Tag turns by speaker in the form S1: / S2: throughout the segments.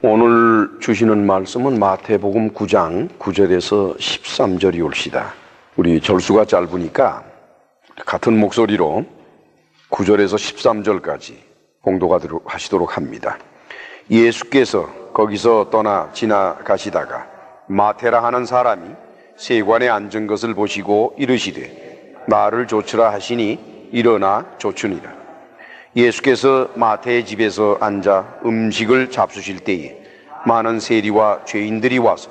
S1: 오늘 주시는 말씀은 마태복음 9장 9절에서 13절이 올시다. 우리 절수가 짧으니까 같은 목소리로 9절에서 13절까지 봉독하시도록 합니다. 예수께서 거기서 떠나 지나가시다가 마태라 하는 사람이 세관에 앉은 것을 보시고 이르시되 나를 좇으라 하시니 일어나 좇으니라. 예수께서 마태의 집에서 앉아 음식을 잡수실 때에 많은 세리와 죄인들이 와서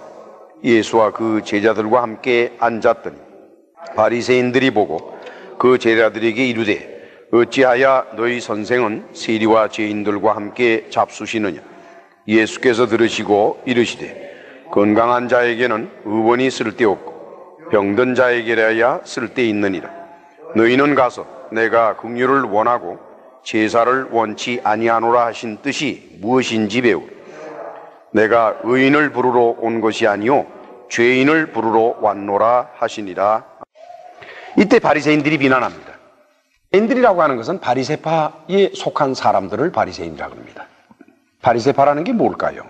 S1: 예수와 그 제자들과 함께 앉았더니 바리새인들이 보고 그 제자들에게 이르되 어찌하여 너희 선생은 세리와 죄인들과 함께 잡수시느냐. 예수께서 들으시고 이르시되 건강한 자에게는 의원이 쓸데없고 병든 자에게라야 쓸데있느니라. 너희는 가서 내가 긍휼을 원하고 제사를 원치 아니하노라 하신 뜻이 무엇인지 배우라. 내가 의인을 부르러 온 것이 아니요 죄인을 부르러 왔노라 하시니라. 이때 바리새인들이 비난합니다. 바리새인들이라고 하는 것은 바리새파에 속한 사람들을 바리새인이라고 합니다. 바리새파라는 게 뭘까요?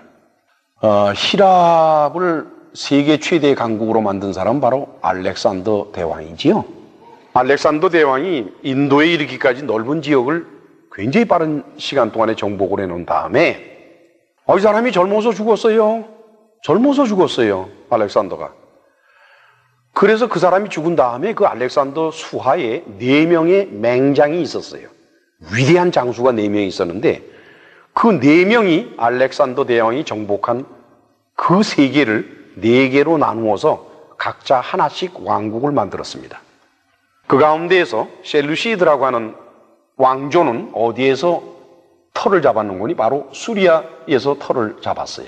S1: 希腊을 세계 최대 강국으로 만든 사람은 바로 알렉산더 대왕이지요. 알렉산더 대왕이 인도에 이르기까지 넓은 지역을 굉장히 빠른 시간 동안에 정복을 해놓은 다음에 이 사람이 젊어서 죽었어요. 알렉산더가. 그래서 그 사람이 죽은 다음에 그 알렉산더 수하에 4명의 맹장이 있었어요. 위대한 장수가 4명이 있었는데 그 4명이 알렉산더 대왕이 정복한 그 세계를 4개로 나누어서 각자 하나씩 왕국을 만들었습니다. 그 가운데에서 셀루시드라고 하는 왕조는 어디에서 터를 잡았는 거니? 바로 수리아에서 터를 잡았어요.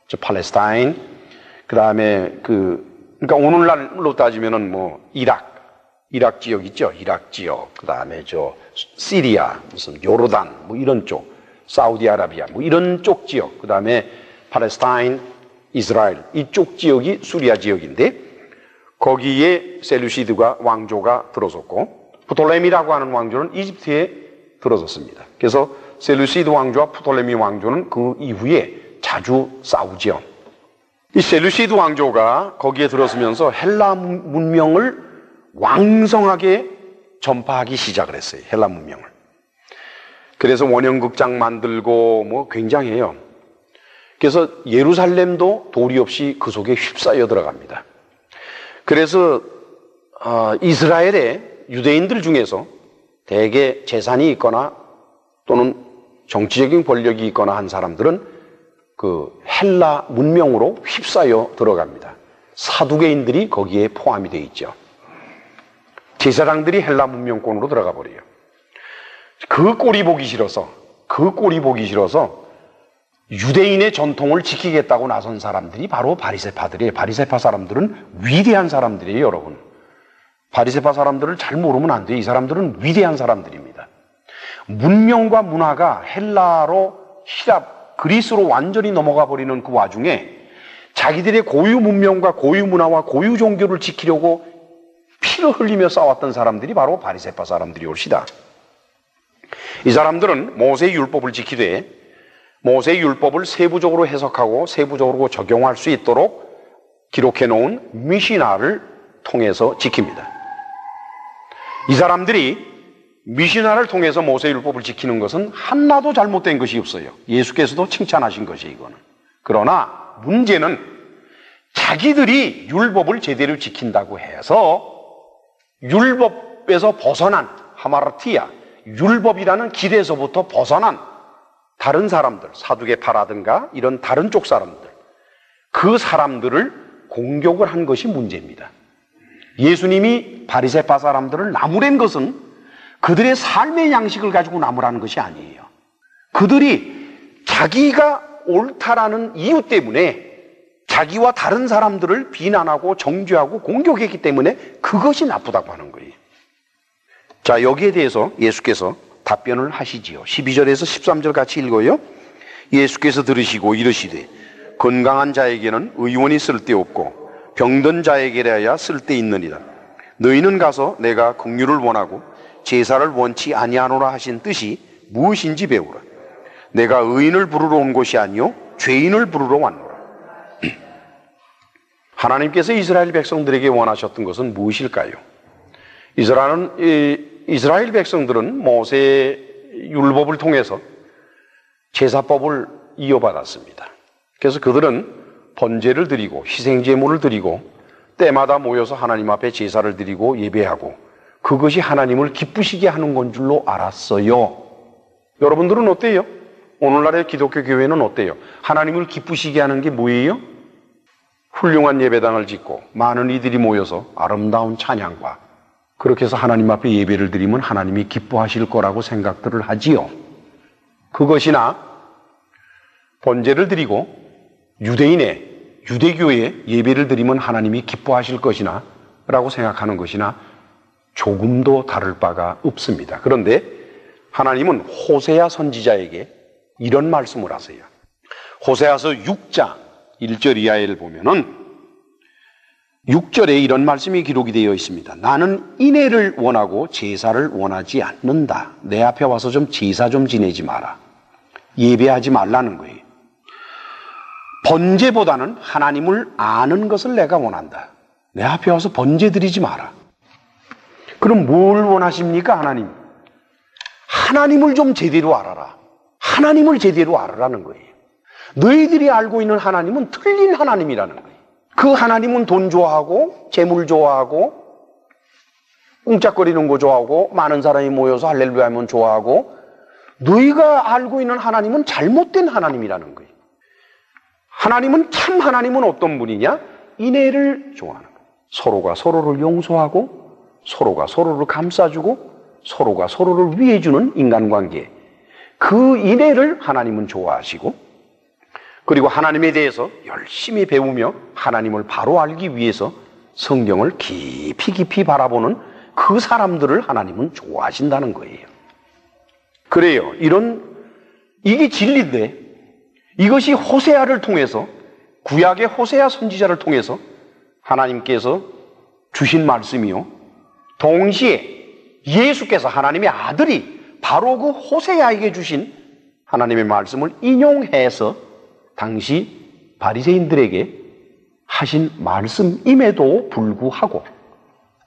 S1: 저 팔레스타인, 그 다음에 그러니까 오늘날로 따지면은 이락 지역 있죠? 이락 지역, 그 다음에 시리아, 무슨 요르단, 이런 쪽, 사우디아라비아, 이런 쪽 지역, 그 다음에 팔레스타인, 이스라엘, 이쪽 지역이 수리아 지역인데 거기에 셀루시드가 왕조가 들어섰고 프톨레미라고 하는 왕조는 이집트에 들어섰습니다. 그래서 셀루시드 왕조와 프톨레미 왕조는 그 이후에 자주 싸우죠. 이 셀루시드 왕조가 거기에 들어서면서 헬라 문명을 왕성하게 전파하기 시작을 했어요. 헬라 문명을. 그래서 원형극장 만들고 굉장해요. 그래서 예루살렘도 도리 없이 그 속에 휩싸여 들어갑니다. 그래서 이스라엘의 유대인들 중에서 대개 재산이 있거나 또는 정치적인 권력이 있거나 한 사람들은 그 헬라 문명으로 휩싸여 들어갑니다. 사두개인들이 거기에 포함이 되어 있죠. 제사장들이 헬라 문명권으로 들어가 버려요. 그 꼴이 보기 싫어서 유대인의 전통을 지키겠다고 나선 사람들이 바로 바리새파들이에요. 바리새파 사람들은 위대한 사람들이에요, 여러분. 바리새파 사람들을 잘 모르면 안 돼요. 이 사람들은 위대한 사람들입니다. 문명과 문화가 헬라로, 히랍, 그리스로 완전히 넘어가 버리는 그 와중에 자기들의 고유 문명과 고유 문화와 고유 종교를 지키려고 피를 흘리며 싸웠던 사람들이 바로 바리새파 사람들이 올시다. 이 사람들은 모세의 율법을 지키되 모세의 율법을 세부적으로 해석하고 세부적으로 적용할 수 있도록 기록해 놓은 미시나를 통해서 지킵니다. 이 사람들이 미시나를 통해서 모세의 율법을 지키는 것은 하나도 잘못된 것이 없어요. 예수께서도 칭찬하신 것이 이거는. 그러나 문제는 자기들이 율법을 제대로 지킨다고 해서 율법에서 벗어난 하마르티아, 율법이라는 길에서부터 벗어난 다른 사람들, 사두개파라든가 이런 다른 쪽 사람들, 그 사람들을 공격을 한 것이 문제입니다. 예수님이 바리새파 사람들을 나무란 것은 그들의 삶의 양식을 가지고 나무라는 것이 아니에요. 그들이 자기가 옳다라는 이유 때문에 자기와 다른 사람들을 비난하고 정죄하고 공격했기 때문에 그것이 나쁘다고 하는 거예요. 자, 여기에 대해서 예수께서 답변을 하시지요. 12절에서 13절 같이 읽어요. 예수께서 들으시고 이르시되 건강한 자에게는 의원이 쓸데없고 병든 자에게라야 쓸데있느니라. 너희는 가서 내가 긍휼을 원하고 제사를 원치 아니하노라 하신 뜻이 무엇인지 배우라. 내가 의인을 부르러 온 것이 아니요 죄인을 부르러 왔노라. 하나님께서 이스라엘 백성들에게 원하셨던 것은 무엇일까요? 이스라엘 백성들은 모세의 율법을 통해서 제사법을 이어받았습니다. 그래서 그들은 번제를 드리고 희생제물을 드리고 때마다 모여서 하나님 앞에 제사를 드리고 예배하고 그것이 하나님을 기쁘시게 하는 건 줄로 알았어요. 여러분들은 어때요? 오늘날의 기독교 교회는 어때요? 하나님을 기쁘시게 하는 게 뭐예요? 훌륭한 예배당을 짓고 많은 이들이 모여서 아름다운 찬양과 그렇게 해서 하나님 앞에 예배를 드리면 하나님이 기뻐하실 거라고 생각들을 하지요. 그것이나 번제를 드리고 유대교에 예배를 드리면 하나님이 기뻐하실 것이나 라고 생각하는 것이나 조금도 다를 바가 없습니다. 그런데 하나님은 호세아 선지자에게 이런 말씀을 하세요. 호세아서 6장 1절 이하를 보면은 6절에 이런 말씀이 기록이 되어 있습니다. 나는 인애를 원하고 제사를 원하지 않는다. 내 앞에 와서 좀 제사 좀 지내지 마라. 예배하지 말라는 거예요. 번제보다는 하나님을 아는 것을 내가 원한다. 내 앞에 와서 번제 드리지 마라. 그럼 뭘 원하십니까, 하나님? 하나님을 좀 제대로 알아라. 하나님을 제대로 알아라는 거예요. 너희들이 알고 있는 하나님은 틀린 하나님이라는 거예요. 그 하나님은 돈 좋아하고 재물 좋아하고 웅짝거리는 거 좋아하고 많은 사람이 모여서 할렐루야 하면 좋아하고 너희가 알고 있는 하나님은 잘못된 하나님이라는 거예요. 하나님은 참 하나님은 어떤 분이냐? 인애를 좋아하는 거예요. 서로가 서로를 용서하고 서로가 서로를 감싸주고 서로가 서로를 위해주는 인간관계. 그 인애를 하나님은 좋아하시고 그리고 하나님에 대해서 열심히 배우며 하나님을 바로 알기 위해서 성경을 깊이 바라보는 그 사람들을 하나님은 좋아하신다는 거예요. 그래요. 이게 진리인데 이것이 호세아를 통해서 구약의 호세아 선지자를 통해서 하나님께서 주신 말씀이요. 동시에 예수께서 하나님의 아들이 바로 그 호세아에게 주신 하나님의 말씀을 인용해서 당시 바리새인들에게 하신 말씀임에도 불구하고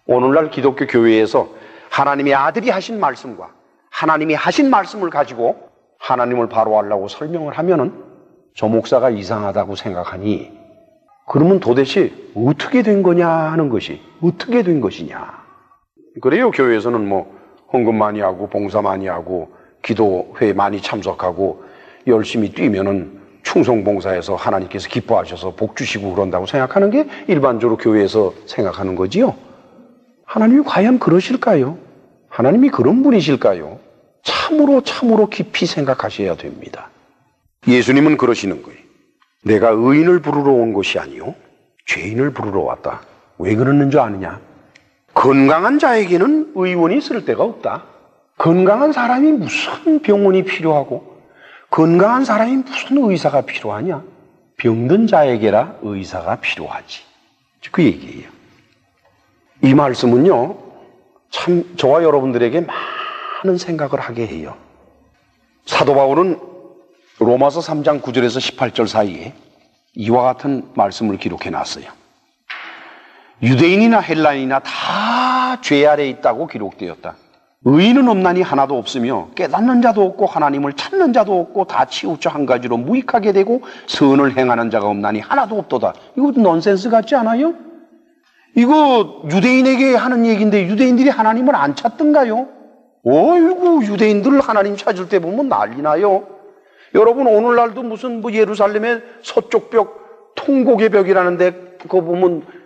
S1: 오늘날 기독교 교회에서 하나님의 아들이 하신 말씀과 하나님이 하신 말씀을 가지고 하나님을 바로 알라고 설명을 하면은 저 목사가 이상하다고 생각하니 그러면 도대체 어떻게 된 거냐 하는 것이 어떻게 된 것이냐. 그래요. 교회에서는 뭐 헌금 많이 하고 봉사 많이 하고 기도회 많이 참석하고 열심히 뛰면은 충성봉사해서 하나님께서 기뻐하셔서 복 주시고 그런다고 생각하는 게 일반적으로 교회에서 생각하는 거지요. 하나님이 과연 그러실까요? 하나님이 그런 분이실까요? 참으로 깊이 생각하셔야 됩니다. 예수님은 그러시는 거예요. 내가 의인을 부르러 온 것이 아니요 죄인을 부르러 왔다. 왜 그러는 줄 아느냐? 건강한 자에게는 의원이 쓸데가 없다. 건강한 사람이 무슨 병원이 필요하고 건강한 사람이 무슨 의사가 필요하냐? 병든 자에게라 의사가 필요하지. 그 얘기예요. 이 말씀은요, 참 저와 여러분들에게 많은 생각을 하게 해요. 사도 바울은 로마서 3장 9절에서 18절 사이에 이와 같은 말씀을 기록해 놨어요. 유대인이나 헬라인이나 다 죄 아래에 있다고 기록되었다. 의인은 없나니 하나도 없으며 깨닫는 자도 없고 하나님을 찾는 자도 없고 다 치우쳐 한 가지로 무익하게 되고 선을 행하는 자가 없나니 하나도 없도다. 이거 넌센스 같지 않아요? 이거 유대인에게 하는 얘기인데 유대인들이 하나님을 안 찾던가요? 어이구 유대인들 하나님 찾을 때 보면 난리 나요. 여러분 오늘날도 무슨 뭐 예루살렘의 서쪽 벽 통곡의 벽이라는데 그거 보면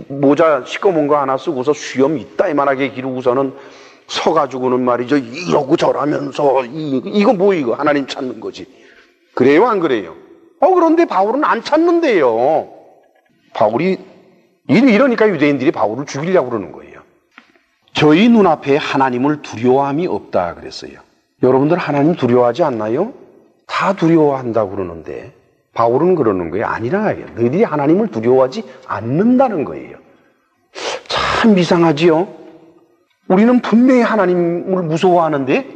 S1: 모자 시꺼먼 거 하나 쓰고서 수염 이따이만하게 기르고서는 서가지고는 말이죠. 이러고 저러면서 이거 뭐 이거 하나님 찾는 거지. 그래요 안 그래요? 그런데 바울은 안 찾는데요. 바울이 이러니까 유대인들이 바울을 죽이려고 그러는 거예요. 저희 눈앞에 하나님을 두려워함이 없다 그랬어요. 여러분들 하나님 두려워하지 않나요? 다 두려워한다고 그러는데 바울은 그러는 거예요. 아니라요. 너희들이 하나님을 두려워하지 않는다는 거예요. 참 이상하지요? 우리는 분명히 하나님을 무서워하는데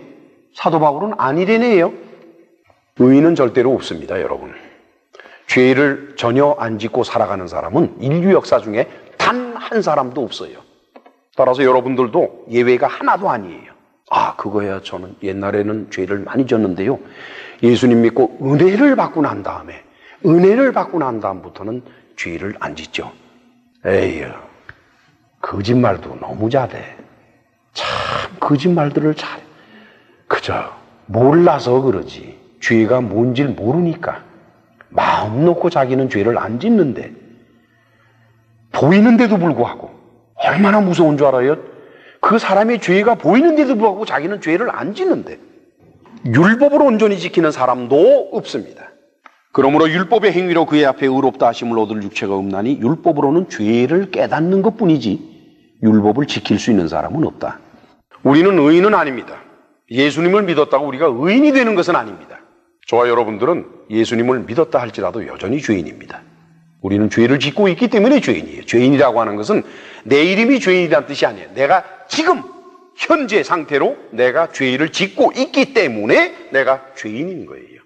S1: 사도 바울은 아니래네요. 의인은 절대로 없습니다, 여러분. 죄를 전혀 안 짓고 살아가는 사람은 인류 역사 중에 단 한 사람도 없어요. 따라서 여러분들도 예외가 하나도 아니에요. 아, 그거야 저는 옛날에는 죄를 많이 졌는데요. 예수님 믿고 은혜를 받고 난 다음부터는 죄를 안 짓죠. 에이, 거짓말도 너무 잘해. 참 거짓말들을 잘해. 그저 몰라서 그러지. 죄가 뭔지 모르니까. 마음 놓고 자기는 죄를 안 짓는데, 보이는데도 불구하고 얼마나 무서운 줄 알아요? 그 사람의 죄가 보이는데도 불구하고 자기는 죄를 안 짓는데, 율법을 온전히 지키는 사람도 없습니다. 그러므로 율법의 행위로 그의 앞에 의롭다 하심을 얻을 육체가 없나니 율법으로는 죄를 깨닫는 것뿐이지 율법을 지킬 수 있는 사람은 없다. 우리는 의인은 아닙니다. 예수님을 믿었다고 우리가 의인이 되는 것은 아닙니다. 저와 여러분들은 예수님을 믿었다 할지라도 여전히 죄인입니다. 우리는 죄를 짓고 있기 때문에 죄인이에요. 죄인이라고 하는 것은 내 이름이 죄인이라는 뜻이 아니에요. 내가 지금 현재 상태로 내가 죄를 짓고 있기 때문에 내가 죄인인 거예요.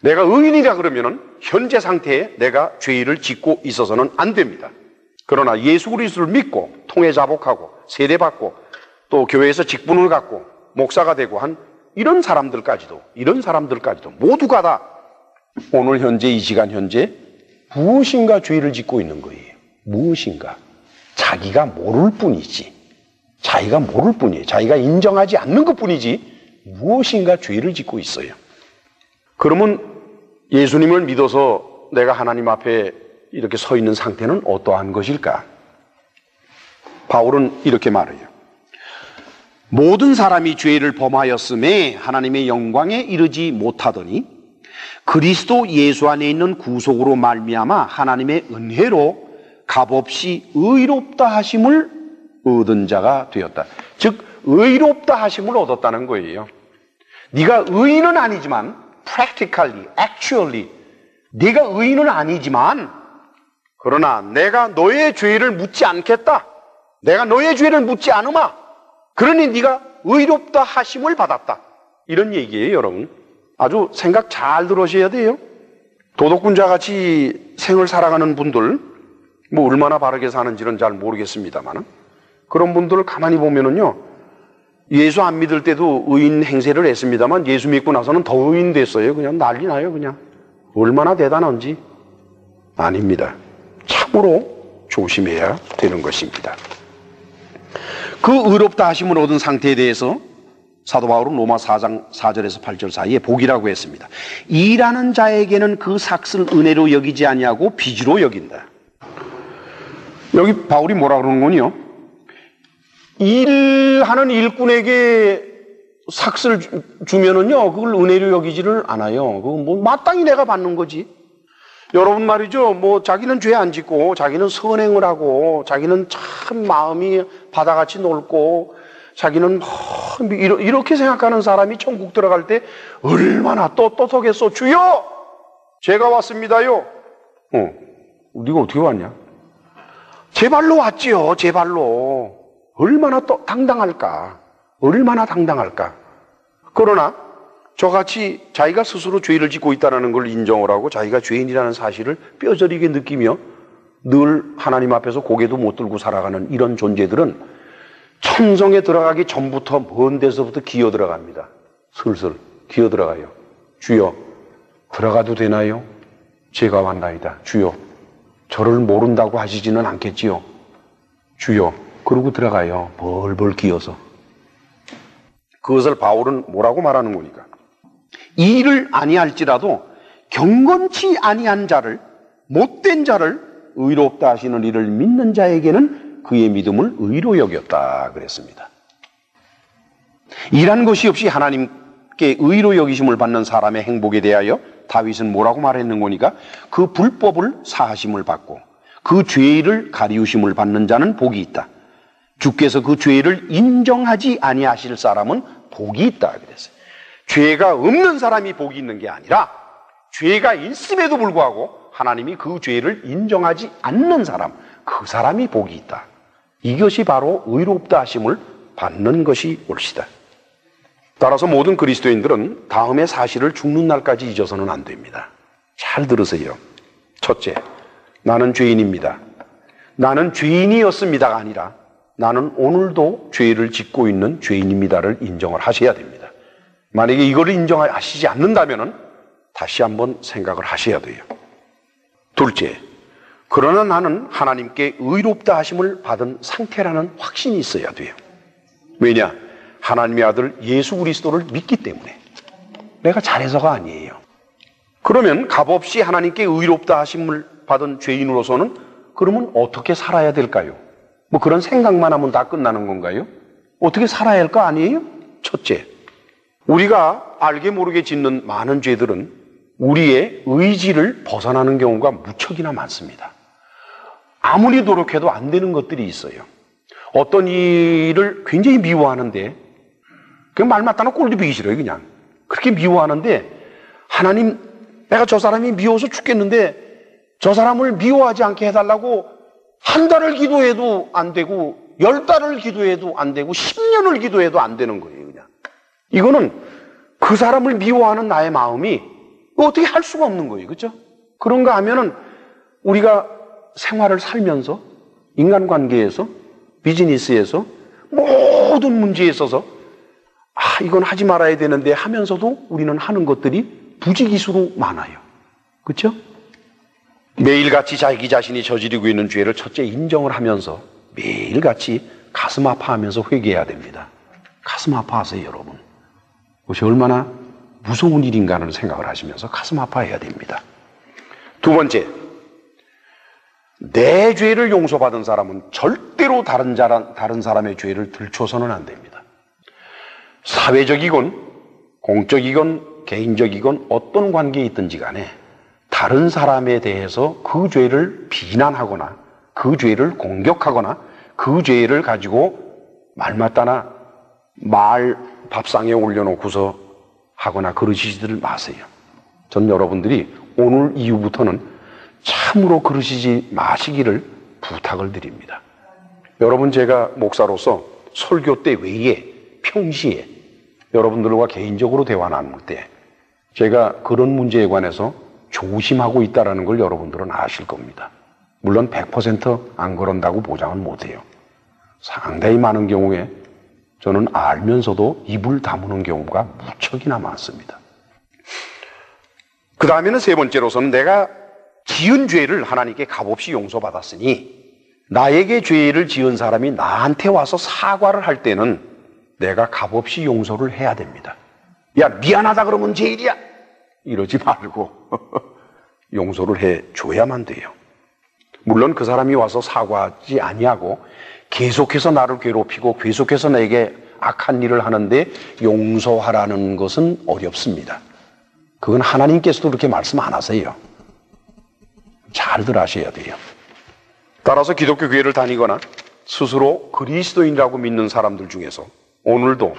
S1: 내가 의인이라 그러면은 현재 상태에 내가 죄를 짓고 있어서는 안 됩니다. 그러나 예수 그리스도를 믿고 통회 자복하고 세례받고 또 교회에서 직분을 갖고 목사가 되고 한 이런 사람들까지도 모두가 다 오늘 현재 이 시간 현재 무엇인가 죄를 짓고 있는 거예요. 무엇인가. 자기가 모를 뿐이지. 자기가 인정하지 않는 것뿐이지 무엇인가 죄를 짓고 있어요. 그러면 예수님을 믿어서 내가 하나님 앞에 이렇게 서 있는 상태는 어떠한 것일까? 바울은 이렇게 말해요. 모든 사람이 죄를 범하였음에 하나님의 영광에 이르지 못하더니 그리스도 예수 안에 있는 구속으로 말미암아 하나님의 은혜로 값없이 의롭다 하심을 얻은 자가 되었다. 즉 의롭다 하심을 얻었다는 거예요. 네가 의인은 아니지만 practically, actually 네가 의인은 아니지만 그러나 내가 너의 죄를 묻지 않겠다. 내가 너의 죄를 묻지 않으마. 그러니 네가 의롭다 하심을 받았다. 이런 얘기예요, 여러분. 아주 생각 잘 들으셔야 돼요. 도덕군자 같이 생을 살아가는 분들, 뭐 얼마나 바르게 사는지는 잘 모르겠습니다만 그런 분들을 가만히 보면은요, 예수 안 믿을 때도 의인 행세를 했습니다만 예수 믿고 나서는 더 의인 됐어요. 그냥 난리 나요, 그냥. 얼마나 대단한지. 아닙니다. 참으로 조심해야 되는 것입니다. 그 의롭다 하심을 얻은 상태에 대해서 사도 바울은 로마 4장 4절에서 8절 사이에 복이라고 했습니다. 일하는 자에게는 그 삭을 은혜로 여기지 아니하고 빚으로 여긴다. 여기 바울이 뭐라 그러는군요. 일하는 일꾼에게 삭을 주면은요, 그걸 은혜로 여기지를 않아요. 그건 뭐 마땅히 내가 받는 거지. 여러분 말이죠. 뭐 자기는 죄 안 짓고 자기는 선행을 하고 자기는 참 마음이 바다같이 넓고 자기는 이렇게 생각하는 사람이 천국 들어갈 때 얼마나 떳떳하겠어. 주여! 제가 왔습니다요. 네가 어떻게 왔냐? 제 발로 왔지요. 제 발로. 얼마나 당당할까. 얼마나 당당할까. 그러나 저같이 자기가 스스로 죄를 짓고 있다는 걸 인정을 하고 자기가 죄인이라는 사실을 뼈저리게 느끼며 늘 하나님 앞에서 고개도 못 들고 살아가는 이런 존재들은 천성에 들어가기 전부터 먼 데서부터 기어 들어갑니다. 슬슬 기어 들어가요. 주여, 들어가도 되나요? 제가 왔나이다. 주여, 저를 모른다고 하시지는 않겠지요? 주여, 그러고 들어가요. 벌벌 기어서. 그것을 바울은 뭐라고 말하는 거니까? 이 일을 아니할지라도 경건치 아니한 자를, 못된 자를 의롭다 하시는 이를 믿는 자에게는 그의 믿음을 의로 여겼다 그랬습니다. 일한 것이 없이 하나님께 의로 여기심을 받는 사람의 행복에 대하여 다윗은 뭐라고 말했는 거니까? 그 불법을 사하심을 받고 그 죄를 가리우심을 받는 자는 복이 있다. 주께서 그 죄를 인정하지 아니하실 사람은 복이 있다 그랬어요. 죄가 없는 사람이 복이 있는 게 아니라 죄가 있음에도 불구하고 하나님이 그 죄를 인정하지 않는 사람, 그 사람이 복이 있다. 이것이 바로 의롭다 하심을 받는 것이 옳시다. 따라서 모든 그리스도인들은 다음의 사실을 죽는 날까지 잊어서는 안 됩니다. 잘 들으세요. 첫째, 나는 죄인입니다. 나는 죄인이었습니다가 아니라 나는 오늘도 죄를 짓고 있는 죄인입니다를 인정을 하셔야 됩니다. 만약에 이걸 인정하시지 않는다면 다시 한번 생각을 하셔야 돼요. 둘째, 그러나 나는 하나님께 의롭다 하심을 받은 상태라는 확신이 있어야 돼요. 왜냐? 하나님의 아들 예수 그리스도를 믿기 때문에. 내가 잘해서가 아니에요. 그러면 값없이 하나님께 의롭다 하심을 받은 죄인으로서는 그러면 어떻게 살아야 될까요? 뭐 그런 생각만 하면 다 끝나는 건가요? 어떻게 살아야 할 거 아니에요? 첫째, 우리가 알게 모르게 짓는 많은 죄들은 우리의 의지를 벗어나는 경우가 무척이나 많습니다. 아무리 노력해도 안 되는 것들이 있어요. 어떤 일을 굉장히 미워하는데 그냥 말 맞다나 꼴도 보기 싫어요. 그냥 그렇게 미워하는데 하나님, 내가 저 사람이 미워서 죽겠는데 저 사람을 미워하지 않게 해달라고 한 달을 기도해도 안 되고 10달을 기도해도 안 되고 10년을 기도해도 안 되는 거예요. 그냥 이거는 그 사람을 미워하는 나의 마음이 어떻게 할 수가 없는 거예요. 그렇죠? 그런가 하면은 우리가 생활을 살면서 인간관계에서 비즈니스에서 모든 문제에 있어서 이건 하지 말아야 되는데 하면서도 우리는 하는 것들이 부지기수로 많아요. 그렇죠? 매일같이 자기 자신이 저지르고 있는 죄를 첫째 인정을 하면서 매일같이 가슴 아파하면서 회개해야 됩니다. 가슴 아파하세요, 여러분. 그것이 얼마나 무서운 일인가 하는 생각을 하시면서 가슴 아파해야 됩니다. 두 번째, 내 죄를 용서받은 사람은 절대로 다른 사람의 죄를 들춰서는 안 됩니다. 사회적이건 공적이건 개인적이건 어떤 관계에 있든지 간에 다른 사람에 대해서 그 죄를 비난하거나 그 죄를 공격하거나 그 죄를 가지고 말맞다나 말 밥상에 올려놓고서 하거나 그러시지들 마세요. 전 여러분들이 오늘 이후부터는 참으로 그러시지 마시기를 부탁을 드립니다. 여러분, 제가 목사로서 설교 때 외에 평시에 여러분들과 개인적으로 대화 나눌 때 제가 그런 문제에 관해서 조심하고 있다는 걸 여러분들은 아실 겁니다. 물론 100% 안 그런다고 보장은 못해요. 상당히 많은 경우에 저는 알면서도 입을 다무는 경우가 무척이나 많습니다. 그 다음에는 세 번째로서는 내가 지은 죄를 하나님께 값없이 용서받았으니 나에게 죄를 지은 사람이 나한테 와서 사과를 할 때는 내가 값없이 용서를 해야 됩니다. 야, 미안하다 그러면 죄일이야 이러지 말고 용서를 해줘야만 돼요. 물론 그 사람이 와서 사과하지 아니하고 계속해서 나를 괴롭히고 계속해서 내게 악한 일을 하는데 용서하라는 것은 어렵습니다. 그건 하나님께서도 그렇게 말씀 안 하세요. 잘들 하셔야 돼요. 따라서 기독교 교회를 다니거나 스스로 그리스도인이라고 믿는 사람들 중에서 오늘도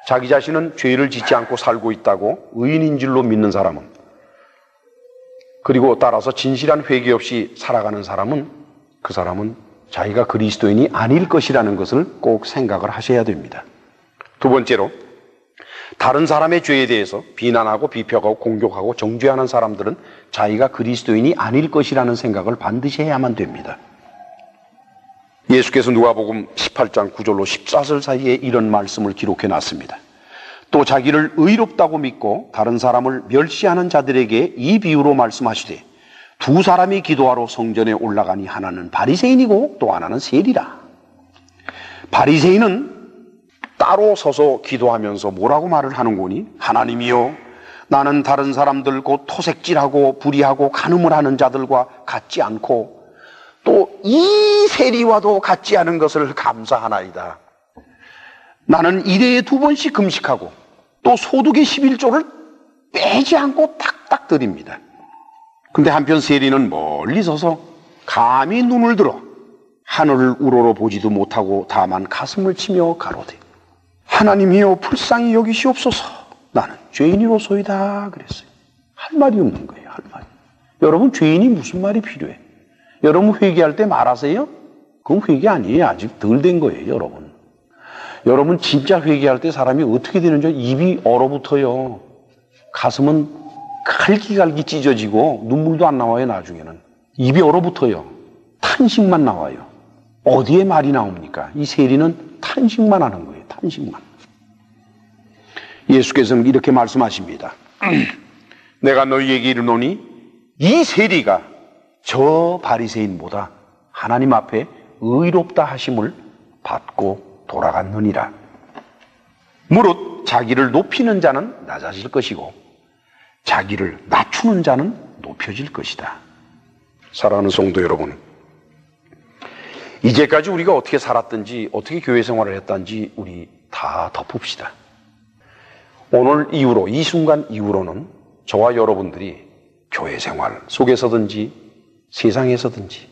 S1: 자기 자신은 죄를 짓지 않고 살고 있다고 의인인 줄로 믿는 사람은, 그리고 따라서 진실한 회개 없이 살아가는 사람은, 그 사람은 자기가 그리스도인이 아닐 것이라는 것을 꼭 생각을 하셔야 됩니다. 두 번째로, 다른 사람의 죄에 대해서 비난하고 비평하고 공격하고 정죄하는 사람들은 자기가 그리스도인이 아닐 것이라는 생각을 반드시 해야만 됩니다. 예수께서 누가복음 18장 9절로 14절 사이에 이런 말씀을 기록해 놨습니다. 또 자기를 의롭다고 믿고 다른 사람을 멸시하는 자들에게 이 비유로 말씀하시되, 두 사람이 기도하러 성전에 올라가니 하나는 바리새인이고 또 하나는 세리라. 바리새인은 따로 서서 기도하면서 뭐라고 말을 하는 거니? 하나님이여, 나는 다른 사람들 곧 토색질하고 불의하고 간음을 하는 자들과 같지 않고 또 이 세리와도 같지 않은 것을 감사하나이다. 나는 일회에 2번씩 금식하고 또 소득의 11조를 빼지 않고 탁탁 드립니다. 근데 한편 세리는 멀리 서서 감히 눈을 들어 하늘을 우러러 보지도 못하고 다만 가슴을 치며 가로되, 하나님이여 불쌍히 여기시옵소서, 나는 죄인이로소이다 그랬어요. 할 말이 없는 거예요. 할 말이. 여러분, 죄인이 무슨 말이 필요해? 여러분 회개할 때 말하세요? 그건 회개 아니에요. 아직 덜 된 거예요. 여러분, 여러분 진짜 회개할 때 사람이 어떻게 되는지 입이 얼어붙어요. 가슴은 갈기갈기 찢어지고 눈물도 안 나와요. 나중에는 입이 얼어붙어요. 탄식만 나와요. 어디에 말이 나옵니까? 이 세리는 탄식만 하는 거예요. 탄식만. 예수께서는 이렇게 말씀하십니다. 내가 너희에게 이르노니 이 세리가 저 바리새인보다 하나님 앞에 의롭다 하심을 받고 돌아갔느니라. 무릇 자기를 높이는 자는 낮아질 것이고 자기를 낮추는 자는 높여질 것이다. 사랑하는 성도 여러분, 이제까지 우리가 어떻게 살았든지 어떻게 교회 생활을 했든지 우리 다 덮읍시다. 오늘 이후로, 이 순간 이후로는 저와 여러분들이 교회 생활 속에서든지 세상에서든지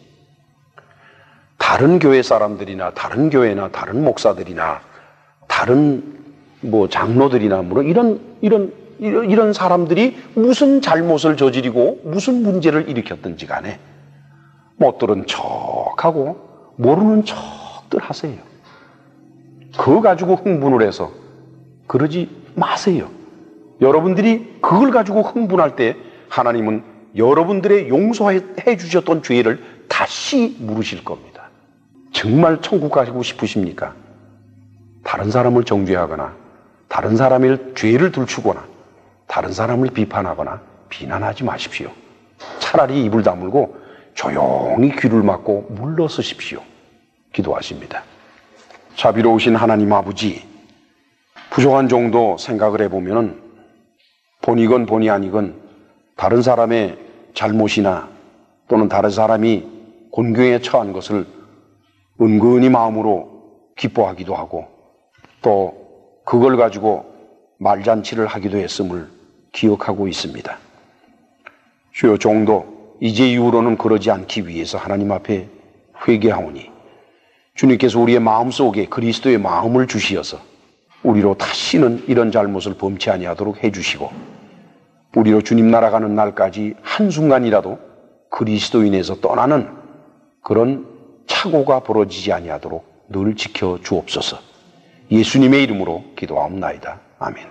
S1: 다른 교회 사람들이나 다른 교회나 다른 목사들이나 다른 장로들이나 이런 사람들이 무슨 잘못을 저지르고 무슨 문제를 일으켰든지 간에 못 들은 척하고 모르는 척들 하세요. 그거 가지고 흥분을 해서 그러지 마세요. 여러분들이 그걸 가지고 흥분할 때 하나님은 여러분들의 용서해 주셨던 죄를 다시 물으실 겁니다. 정말 천국 가시고 싶으십니까? 다른 사람을 정죄하거나 다른 사람의 죄를 들추거나 다른 사람을 비판하거나 비난하지 마십시오. 차라리 입을 다물고 조용히 귀를 막고 물러서십시오. 기도하십니다. 자비로우신 하나님 아버지, 부족한 정도 생각을 해보면 본이건 본이 아니건 다른 사람의 잘못이나 또는 다른 사람이 곤경에 처한 것을 은근히 마음으로 기뻐하기도 하고 또 그걸 가지고 말잔치를 하기도 했음을 기억하고 있습니다. 주여, 종도 이제 이후로는 그러지 않기 위해서 하나님 앞에 회개하오니 주님께서 우리의 마음속에 그리스도의 마음을 주시어서 우리로 다시는 이런 잘못을 범치 아니하도록 해주시고 우리로 주님 나라 가는 날까지 한순간이라도 그리스도인에서 떠나는 그런 착오가 벌어지지 아니하도록 늘 지켜주옵소서. 예수님의 이름으로 기도하옵나이다. 아멘.